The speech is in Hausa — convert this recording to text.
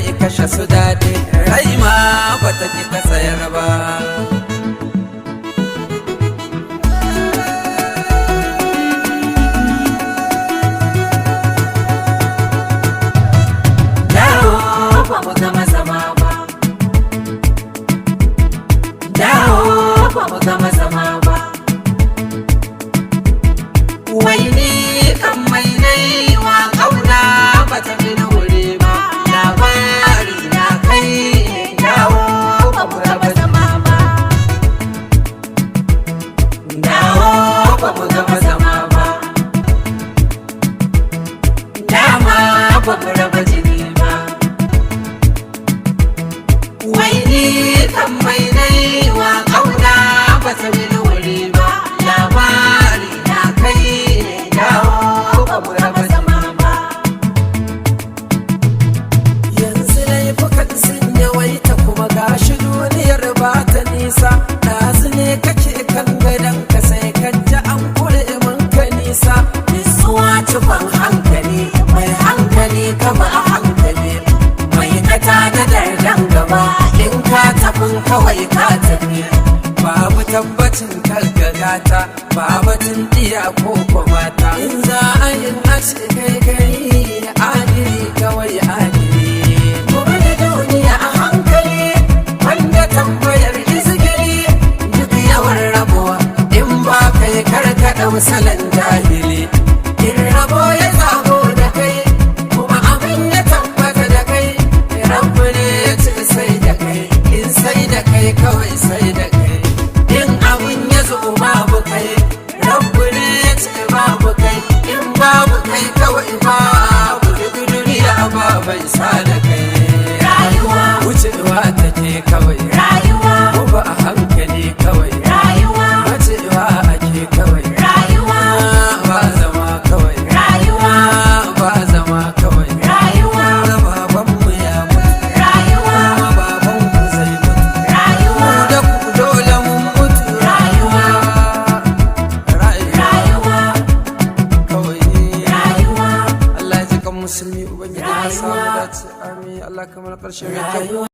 mai kashe su daɗi, rai ma bata ki ta sayar ba. Dawo ba mu gama zama ba, dawo ba mu gama zama ba. Wai ni kan mai nai wa ƙauna ba ta fi na wuri ba, labari na kai dawo ba mu gama zama ba, dawo ba mu gama zama ba, dama ba mu raba jini ba. Wai ni kan mai nai wa ƙauna ba ta fi na wuri ba, labari na kai dawo ba mu raba zama ba. Yanzu laifukan sun yawaita kuma gashi duniyar ba ta nisa, ɗazu ne kake kan gadon ka sai kan ji an kure min ka nisa. Nisuwa cikon hankali, mai hankali kama a hankali, mai kata da dardan gaba in ka tafin kawai ka tafi. Babu tabbacin kargagata, babatun iya ko mata. In za a yi nace kai gari adiri kawai adiri. Gobe da duniya a hankali, wanda tambayar izgiri, duk yawan rabuwa In ba kai karkaɗa salon jahili, in rabo ya zago da kai, kuma abin ya tabbata da kai. Rabbu ne ya ce sai da kai, in sai da kai kawai sai da kai. In abin ya zo babu kai, Rabbu ne ya ce babu kai. In babu kai kawai babu, duk duniya ba bai sa da kai. rayuwa, Wucewa take kawai, rayuwa, kuma a hankali kawai. rayuwa, Wucewa ake kawai, rayuwa, ba zama kawai, rayuwa, ba zama kawai. rayuwa, Babanmu ya mutu, rayuwa, kuma babanku zai mutu. rayuwa, Mu da ku dole mun mutu. rayuwa, Rayuwa rayuwa, kawai. rayuwa, Allah ya ji kan musulmi, Ubangiji ya samu Rayuwa. dace. Amin. Allah kamar ƙarshe mai kyau. rayuwa.